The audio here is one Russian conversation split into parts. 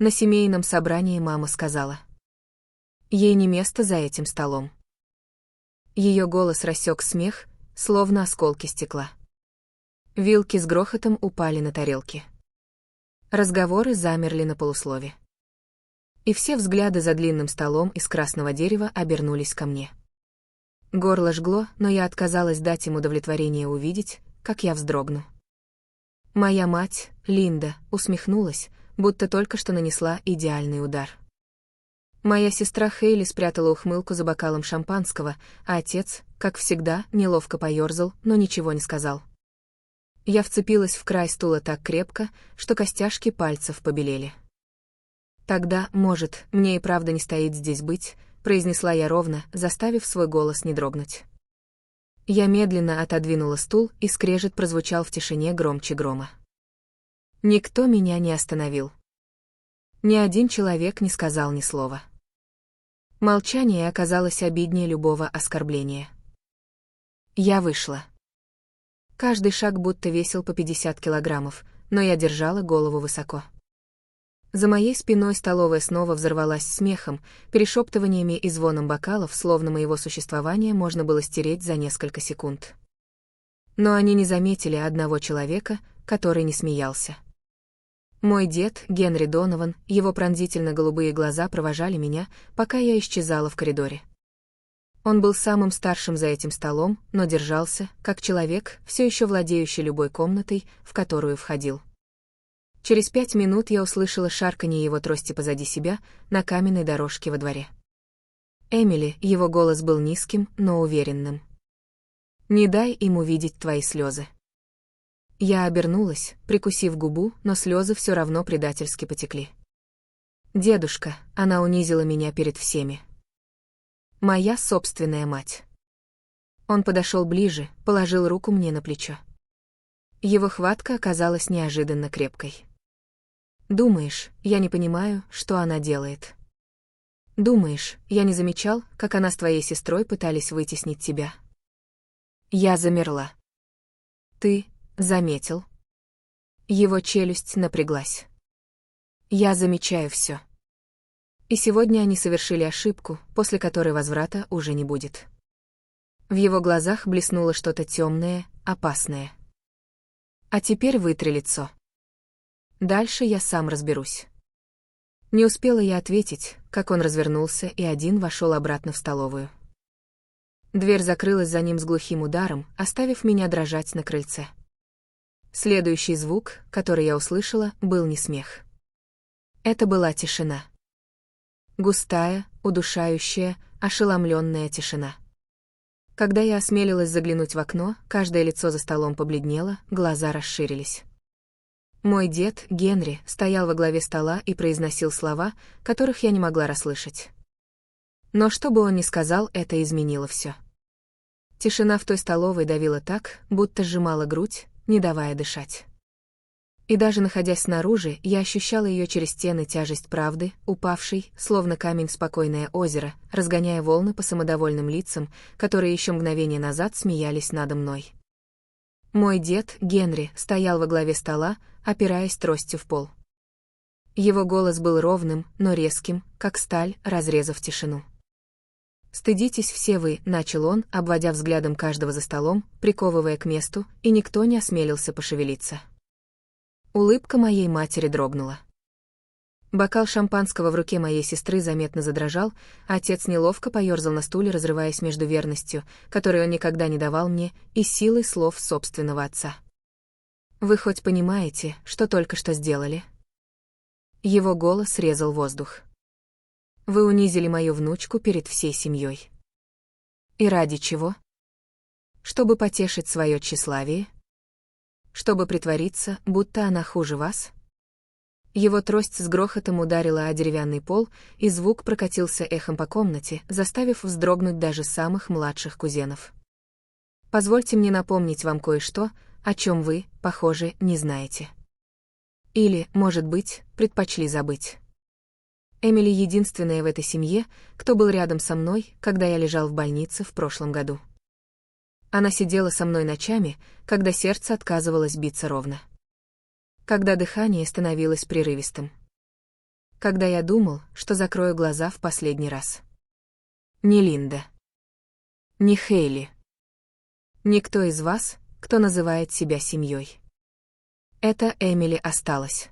На семейном собрании мама сказала. Ей не место за этим столом. Ее голос рассек смех, словно осколки стекла. Вилки с грохотом упали на тарелки. Разговоры замерли на полуслове. И все взгляды за длинным столом из красного дерева обернулись ко мне. Горло жгло, но я отказалась дать им удовлетворение увидеть, как я вздрогну. Моя мать, Линда, усмехнулась, будто только что нанесла идеальный удар. Моя сестра Хейли спрятала ухмылку за бокалом шампанского, а отец, как всегда, неловко поёрзал, но ничего не сказал. Я вцепилась в край стула так крепко, что костяшки пальцев побелели. «Тогда, может, мне и правда не стоит здесь быть», — произнесла я ровно, заставив свой голос не дрогнуть. Я медленно отодвинула стул, и скрежет прозвучал в тишине громче грома. Никто меня не остановил. Ни один человек не сказал ни слова. Молчание оказалось обиднее любого оскорбления. Я вышла. Каждый шаг будто весил по 50 килограммов, но я держала голову высоко. За моей спиной столовая снова взорвалась смехом, перешептываниями и звоном бокалов, словно моего существования можно было стереть за несколько секунд. Но они не заметили одного человека, который не смеялся. Мой дед, Генри Донован, его пронзительно-голубые глаза провожали меня, пока я исчезала в коридоре. Он был самым старшим за этим столом, но держался, как человек, все еще владеющий любой комнатой, в которую входил. Через 5 минут я услышала шарканье его трости позади себя, на каменной дорожке во дворе. Эмили, его голос был низким, но уверенным. «Не дай им увидеть твои слезы». Я обернулась, прикусив губу, но слезы все равно предательски потекли. «Дедушка», она унизила меня перед всеми. Моя собственная мать. Он подошел ближе, положил руку мне на плечо. Его хватка оказалась неожиданно крепкой. «Думаешь, я не понимаю, что она делает? Думаешь, я не замечал, как она с твоей сестрой пытались вытеснить тебя?» Я замерла. «Ты заметил?» Его челюсть напряглась. «Я замечаю все. И сегодня они совершили ошибку, после которой возврата уже не будет». В его глазах блеснуло что-то темное, опасное. «А теперь вытри лицо. Дальше я сам разберусь». Не успела я ответить, как он развернулся и один вошел обратно в столовую. Дверь закрылась за ним с глухим ударом, оставив меня дрожать на крыльце. Следующий звук, который я услышала, был не смех. Это была тишина. Густая, удушающая, ошеломленная тишина. Когда я осмелилась заглянуть в окно, каждое лицо за столом побледнело, глаза расширились. Мой дед, Генри, стоял во главе стола и произносил слова, которых я не могла расслышать. Но что бы он ни сказал, это изменило все. Тишина в той столовой давила так, будто сжимала грудь, не давая дышать. И даже находясь снаружи, я ощущала ее через стены тяжесть правды, упавшей, словно камень в спокойное озеро, разгоняя волны по самодовольным лицам, которые еще мгновение назад смеялись надо мной. Мой дед, Генри, стоял во главе стола, опираясь тростью в пол. Его голос был ровным, но резким, как сталь, разрезав тишину. «Стыдитесь все вы», — начал он, обводя взглядом каждого за столом, приковывая к месту, и никто не осмелился пошевелиться. Улыбка моей матери дрогнула. Бокал шампанского в руке моей сестры заметно задрожал, а отец неловко поёрзал на стуле, разрываясь между верностью, которой он никогда не давал мне, и силой слов собственного отца. «Вы хоть понимаете, что только что сделали?» Его голос резал воздух. «Вы унизили мою внучку перед всей семьей. И ради чего? Чтобы потешить свое тщеславие? Чтобы притвориться, будто она хуже вас?» Его трость с грохотом ударила о деревянный пол, и звук прокатился эхом по комнате, заставив вздрогнуть даже самых младших кузенов. «Позвольте мне напомнить вам кое-что, о чем вы, похоже, не знаете. Или, может быть, предпочли забыть. Эмили единственная в этой семье, кто был рядом со мной, когда я лежал в больнице в прошлом году. Она сидела со мной ночами, когда сердце отказывалось биться ровно. Когда дыхание становилось прерывистым. когда я думал, что закрою глаза в последний раз. Ни Линда. Ни Хейли. Никто из вас, кто называет себя семьей. Это Эмили осталась.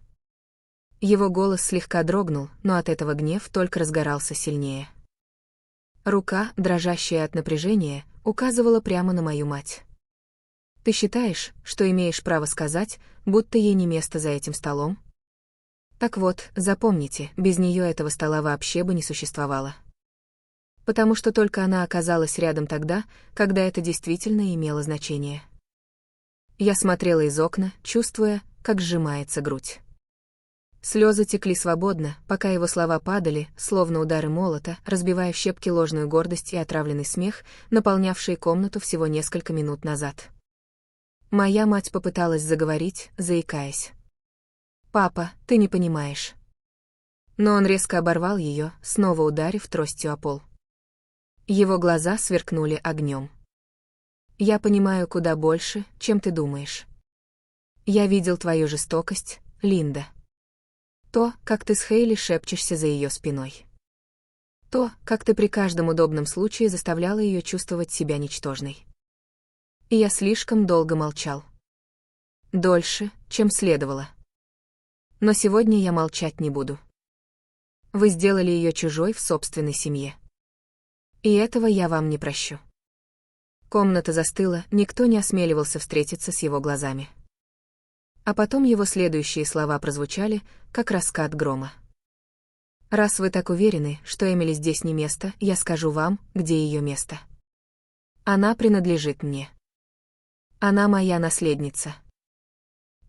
Его голос слегка дрогнул, но от этого гнев только разгорался сильнее. Рука, дрожащая от напряжения, указывала прямо на мою мать. «Ты считаешь, что имеешь право сказать, будто ей не место за этим столом? Так вот, запомните, без нее этого стола вообще бы не существовало. Потому что только она оказалась рядом тогда, когда это действительно имело значение». Я смотрела из окна, чувствуя, как сжимается грудь. Слезы текли свободно, пока его слова падали, словно удары молота, разбивая в щепки ложную гордость и отравленный смех, наполнявшие комнату всего несколько минут назад. Моя мать попыталась заговорить, заикаясь. «Папа, ты не понимаешь». Но он резко оборвал ее, снова ударив тростью о пол. Его глаза сверкнули огнем. «Я понимаю куда больше, чем ты думаешь. Я видел твою жестокость, Линда. То, как ты с Хейли шепчешься за ее спиной. То, как ты при каждом удобном случае заставляла ее чувствовать себя ничтожной. И я слишком долго молчал. Дольше, чем следовало. Но сегодня я молчать не буду. Вы сделали ее чужой в собственной семье. И этого я вам не прощу». Комната застыла, никто не осмеливался встретиться с его глазами. А потом его следующие слова прозвучали, как раскат грома. «Раз вы так уверены, что Эмили здесь не место, я скажу вам, где ее место. Она принадлежит мне. Она моя наследница.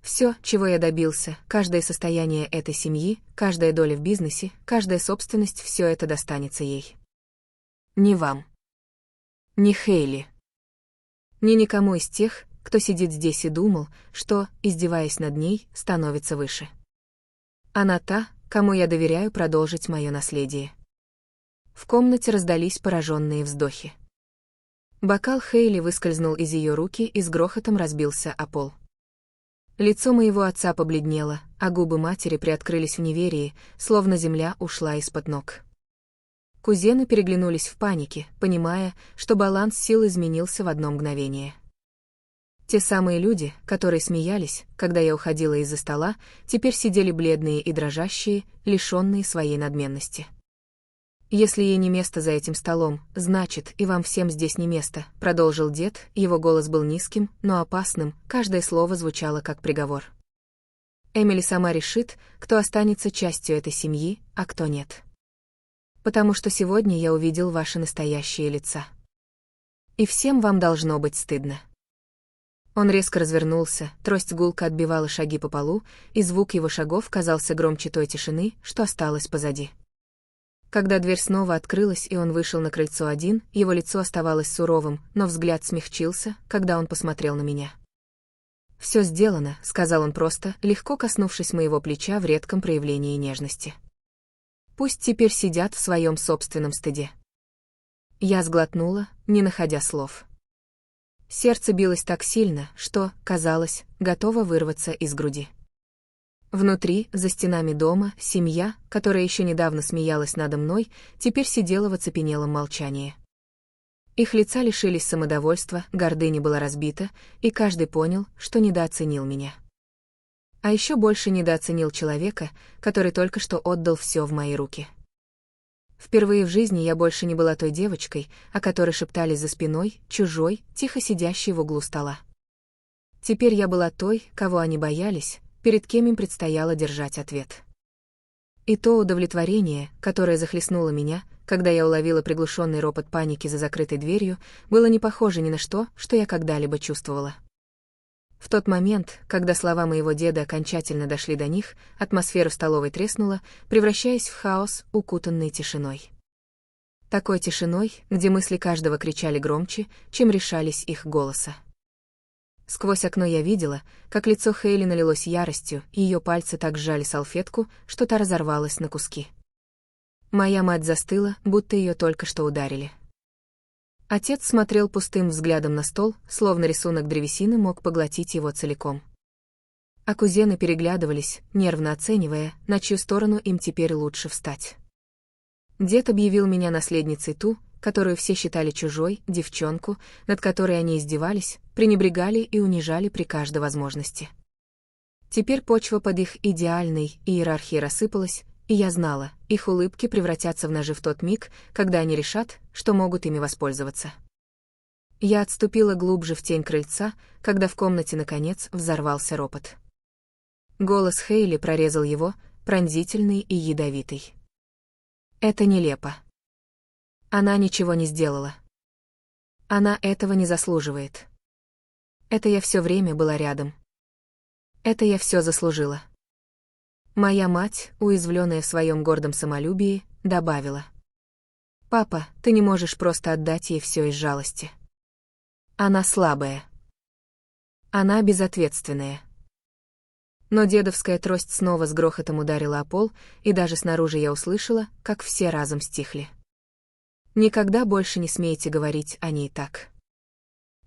Все, чего я добился, каждое состояние этой семьи, каждая доля в бизнесе, каждая собственность, все это достанется ей. Не вам. Не Хейли. Ни никому из тех, кто сидит здесь и думал, что, издеваясь над ней, становится выше. Она та, кому я доверяю продолжить мое наследие». В комнате раздались пораженные вздохи. Бокал Хейли выскользнул из ее руки и с грохотом разбился о пол. Лицо моего отца побледнело, а губы матери приоткрылись в неверии, словно земля ушла из-под ног. Кузены переглянулись в панике, понимая, что баланс сил изменился в одно мгновение. Те самые люди, которые смеялись, когда я уходила из-за стола, теперь сидели бледные и дрожащие, лишенные своей надменности. «Если ей не место за этим столом, значит, и вам всем здесь не место», — продолжил дед, его голос был низким, но опасным, каждое слово звучало как приговор. «Эмили сама решит, кто останется частью этой семьи, а кто нет. Потому что сегодня я увидел ваши настоящие лица. И всем вам должно быть стыдно». Он резко развернулся, трость гулко отбивала шаги по полу, и звук его шагов казался громче той тишины, что осталась позади. Когда дверь снова открылась и он вышел на крыльцо один, его лицо оставалось суровым, но взгляд смягчился, когда он посмотрел на меня. «Все сделано», — сказал он просто, легко коснувшись моего плеча в редком проявлении нежности. «Пусть теперь сидят в своем собственном стыде». Я сглотнула, не находя слов. Сердце билось так сильно, что, казалось, готово вырваться из груди. Внутри, за стенами дома, семья, которая еще недавно смеялась надо мной, теперь сидела в оцепенелом молчании. Их лица лишились самодовольства, гордыня была разбита, и каждый понял, что недооценил меня. А еще больше недооценил человека, который только что отдал все в мои руки. Впервые в жизни я больше не была той девочкой, о которой шептались за спиной, чужой, тихо сидящей в углу стола. Теперь я была той, кого они боялись, перед кем им предстояло держать ответ. И то удовлетворение, которое захлестнуло меня, когда я уловила приглушенный ропот паники за закрытой дверью, было не похоже ни на что, что я когда-либо чувствовала. В тот момент, когда слова моего деда окончательно дошли до них, атмосфера в столовой треснула, превращаясь в хаос, укутанный тишиной. Такой тишиной, где мысли каждого кричали громче, чем решались их голоса. Сквозь окно я видела, как лицо Хейли налилось яростью, и ее пальцы так сжали салфетку, что та разорвалась на куски. Моя мать застыла, будто ее только что ударили. Отец смотрел пустым взглядом на стол, словно рисунок древесины мог поглотить его целиком. А кузены переглядывались, нервно оценивая, на чью сторону им теперь лучше встать. Дед объявил меня наследницей ту, которую все считали чужой, девчонку, над которой они издевались, пренебрегали и унижали при каждой возможности. Теперь почва под их идеальной иерархией рассыпалась, и я знала, их улыбки превратятся в ножи в тот миг, когда они решат, что могут ими воспользоваться. Я отступила глубже в тень крыльца, когда в комнате, наконец, взорвался ропот. Голос Хейли прорезал его, пронзительный и ядовитый. Это нелепо. Она ничего не сделала. Она этого не заслуживает. Это я все время была рядом. Это я все заслужила. Моя мать, уязвленная в своем гордом самолюбии, добавила. «Папа, ты не можешь просто отдать ей все из жалости. Она слабая. Она безответственная». Но дедовская трость снова с грохотом ударила о пол, и даже снаружи я услышала, как все разом стихли. «Никогда больше не смейте говорить о ней так».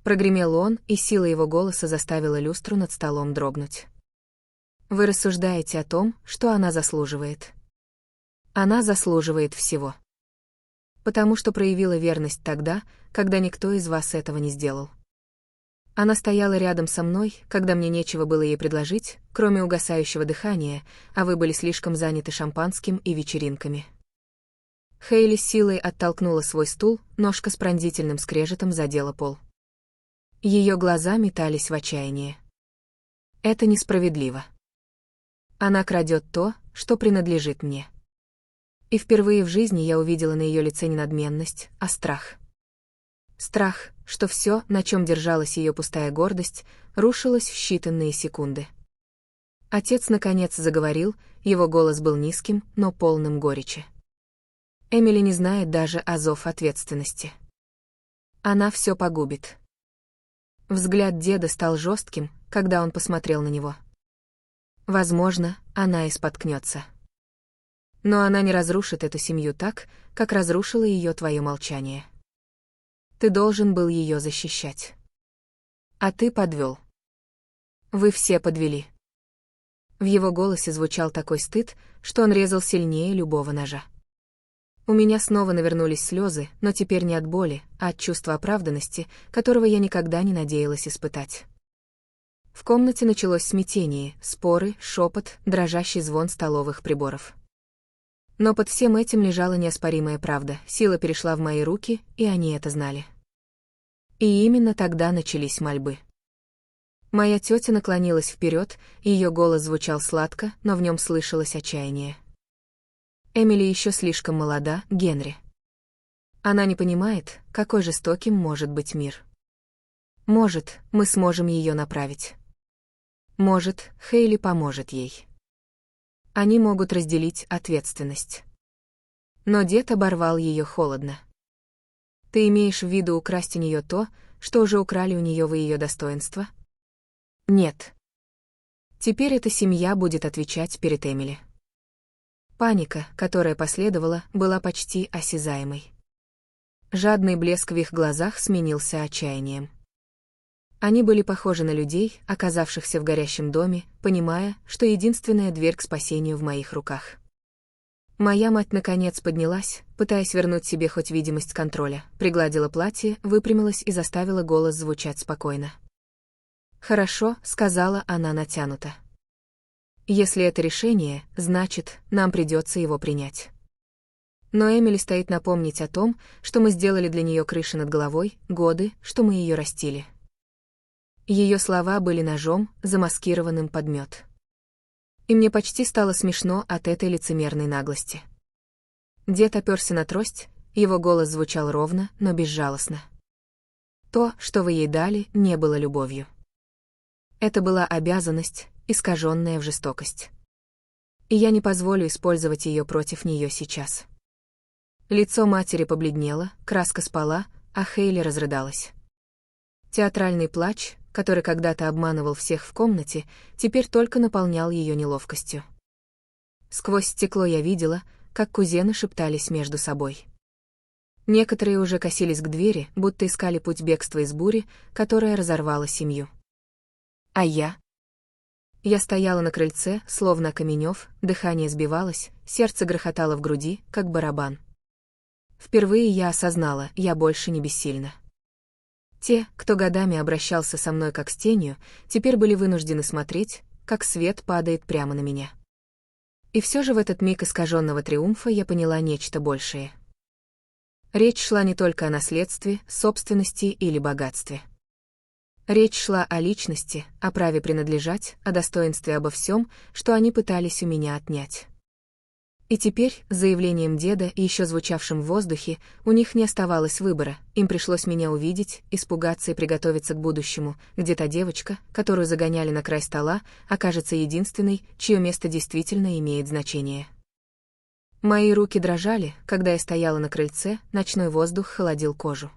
Прогремел он, и сила его голоса заставила люстру над столом дрогнуть. «Вы рассуждаете о том, что она заслуживает. Она заслуживает всего. Потому что проявила верность тогда, когда никто из вас этого не сделал. Она стояла рядом со мной, когда мне нечего было ей предложить, кроме угасающего дыхания, а вы были слишком заняты шампанским и вечеринками». Хейли с силой оттолкнула свой стул, ножка с пронзительным скрежетом задела пол. Ее глаза метались в отчаянии. «Это несправедливо. Она крадет то, что принадлежит мне». И впервые в жизни я увидела на ее лице не надменность, а страх. Страх, что все, на чем держалась ее пустая гордость, рушилось в считанные секунды. Отец наконец заговорил, его голос был низким, но полным горечи. Эмили не знает даже азов ответственности. Она все погубит. Взгляд деда стал жестким, когда он посмотрел на него. Возможно, она и споткнется. Но она не разрушит эту семью так, как разрушило ее твое молчание. Ты должен был ее защищать. А ты подвел. Вы все подвели. В его голосе звучал такой стыд, что он резал сильнее любого ножа. У меня снова навернулись слезы, но теперь не от боли, а от чувства оправданности, которого я никогда не надеялась испытать. В комнате началось смятение, споры, шепот, дрожащий звон столовых приборов. Но под всем этим лежала неоспоримая правда, сила перешла в мои руки, и они это знали. И именно тогда начались мольбы. Моя тетя наклонилась вперед, и ее голос звучал сладко, но в нем слышалось отчаяние. Эмили еще слишком молода, Генри. Она не понимает, какой жестоким может быть мир. Может, мы сможем ее направить. Может, Хейли поможет ей. Они могут разделить ответственность. Но дед оборвал ее холодно. Ты имеешь в виду украсть у нее то, что уже украли у нее вы ее достоинство? Нет. Теперь эта семья будет отвечать перед Эмили. Паника, которая последовала, была почти осязаемой. Жадный блеск в их глазах сменился отчаянием. Они были похожи на людей, оказавшихся в горящем доме, понимая, что единственная дверь к спасению в моих руках. Моя мать наконец поднялась, пытаясь вернуть себе хоть видимость контроля, пригладила платье, выпрямилась и заставила голос звучать спокойно. «Хорошо», — сказала она натянуто. «Если это решение, значит, нам придется его принять». Но Эмили стоит напомнить о том, что мы сделали для нее крыши над головой, годы, что мы ее растили. Ее слова были ножом, замаскированным под мед. И мне почти стало смешно от этой лицемерной наглости. Дед оперся на трость, его голос звучал ровно, но безжалостно. То, что вы ей дали, не было любовью. Это была обязанность, искаженная в жестокость. И я не позволю использовать ее против нее сейчас. Лицо матери побледнело, краска спала, а Хейли разрыдалась. Театральный плач, который когда-то обманывал всех в комнате, теперь только наполнял ее неловкостью. Сквозь стекло я видела, как кузены шептались между собой. Некоторые уже косились к двери, будто искали путь бегства из бури, которая разорвала семью. А я? Я стояла на крыльце, словно окаменев, дыхание сбивалось, сердце грохотало в груди, как барабан. Впервые я осознала, я больше не бессильна. Те, кто годами обращался со мной как с тенью, теперь были вынуждены смотреть, как свет падает прямо на меня. И все же в этот миг искаженного триумфа я поняла нечто большее. Речь шла не только о наследстве, собственности или богатстве. Речь шла о личности, о праве принадлежать, о достоинстве, обо всем, что они пытались у меня отнять. И теперь, с заявлением деда и еще звучавшим в воздухе, у них не оставалось выбора, им пришлось меня увидеть, испугаться и приготовиться к будущему, где та девочка, которую загоняли на край стола, окажется единственной, чье место действительно имеет значение. Мои руки дрожали, когда я стояла на крыльце, ночной воздух холодил кожу.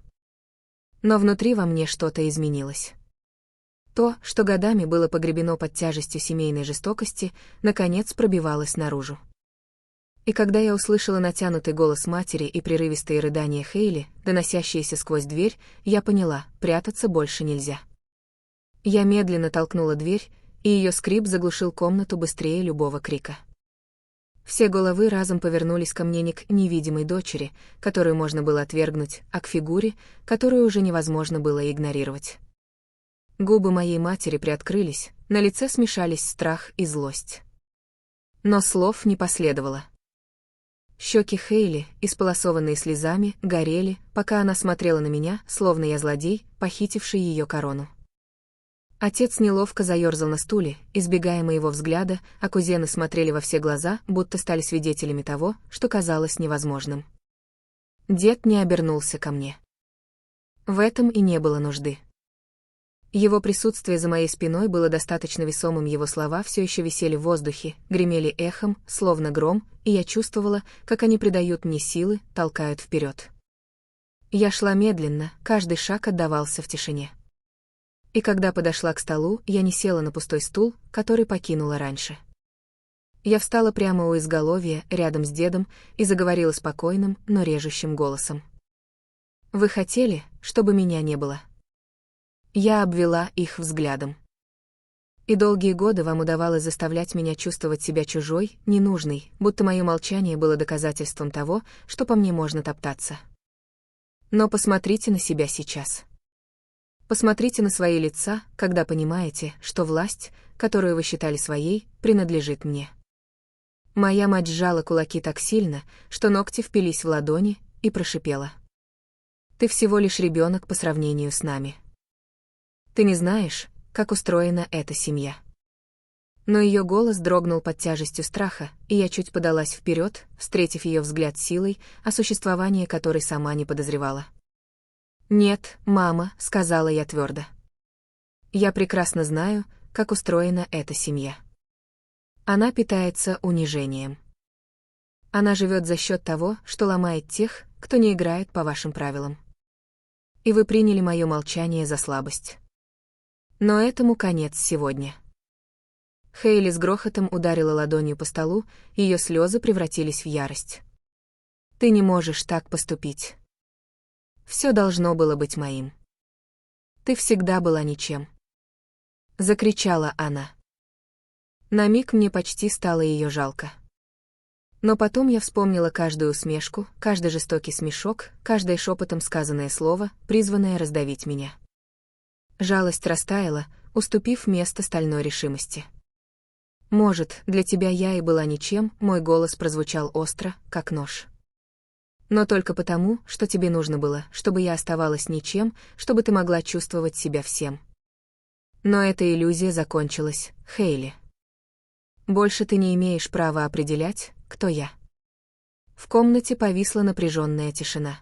Но внутри во мне что-то изменилось. То, что годами было погребено под тяжестью семейной жестокости, наконец пробивалось наружу. И когда я услышала натянутый голос матери и прерывистые рыдания Хейли, доносящиеся сквозь дверь, я поняла, прятаться больше нельзя. Я медленно толкнула дверь, и ее скрип заглушил комнату быстрее любого крика. Все головы разом повернулись ко мне не к невидимой дочери, которую можно было отвергнуть, а к фигуре, которую уже невозможно было игнорировать. Губы моей матери приоткрылись, на лице смешались страх и злость. Но слов не последовало. Щеки Хейли, исполосованные слезами, горели, пока она смотрела на меня, словно я злодей, похитивший ее корону. Отец неловко заерзал на стуле, избегая моего взгляда, а кузены смотрели во все глаза, будто стали свидетелями того, что казалось невозможным. Дед не обернулся ко мне. В этом и не было нужды. Его присутствие за моей спиной было достаточно весомым, его слова все еще висели в воздухе, гремели эхом, словно гром, и я чувствовала, как они придают мне силы, толкают вперед. Я шла медленно, каждый шаг отдавался в тишине. И когда подошла к столу, я не села на пустой стул, который покинула раньше. Я встала прямо у изголовья, рядом с дедом, и заговорила спокойным, но режущим голосом. «Вы хотели, чтобы меня не было?» Я обвела их взглядом. И долгие годы вам удавалось заставлять меня чувствовать себя чужой, ненужной, будто мое молчание было доказательством того, что по мне можно топтаться. Но посмотрите на себя сейчас. Посмотрите на свои лица, когда понимаете, что власть, которую вы считали своей, принадлежит мне. Моя мать сжала кулаки так сильно, что ногти впились в ладони, и прошипела. «Ты всего лишь ребенок по сравнению с нами. Ты не знаешь, как устроена эта семья». Но ее голос дрогнул под тяжестью страха, и я чуть подалась вперед, встретив ее взгляд силой, о существовании которой сама не подозревала. «Нет, мама», — сказала я твердо. «Я прекрасно знаю, как устроена эта семья. Она питается унижением. Она живет за счет того, что ломает тех, кто не играет по вашим правилам. И вы приняли мое молчание за слабость. Но этому конец сегодня». Хейли с грохотом ударила ладонью по столу, ее слезы превратились в ярость. «Ты не можешь так поступить. Все должно было быть моим. Ты всегда была ничем», — закричала она. На миг мне почти стало ее жалко. Но потом я вспомнила каждую усмешку, каждый жестокий смешок, каждое шепотом сказанное слово, призванное раздавить меня. Жалость растаяла, уступив место стальной решимости. «Может, для тебя я и была ничем», — мой голос прозвучал остро, как нож. «Но только потому, что тебе нужно было, чтобы я оставалась ничем, чтобы ты могла чувствовать себя всем. Но эта иллюзия закончилась, Хейли. Больше ты не имеешь права определять, кто я». В комнате повисла напряженная тишина.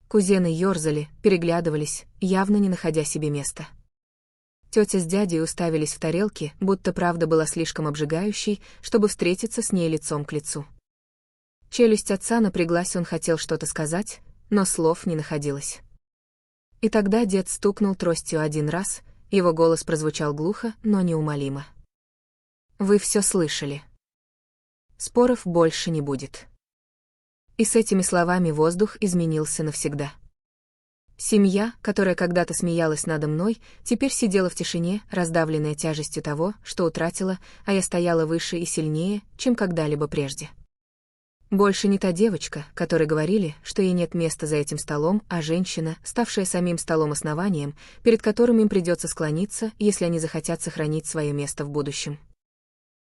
Кузены ёрзали, переглядывались, явно не находя себе места. Тетя с дядей уставились в тарелки, будто правда была слишком обжигающей, чтобы встретиться с ней лицом к лицу. Челюсть отца напряглась, он хотел что-то сказать, но слов не находилось. И тогда дед стукнул тростью один раз, его голос прозвучал глухо, но неумолимо. «Вы все слышали. Споров больше не будет». И с этими словами воздух изменился навсегда. Семья, которая когда-то смеялась надо мной, теперь сидела в тишине, раздавленная тяжестью того, что утратила, а я стояла выше и сильнее, чем когда-либо прежде. Больше не та девочка, которой говорили, что ей нет места за этим столом, а женщина, ставшая самим столом-основанием, перед которым им придется склониться, если они захотят сохранить свое место в будущем.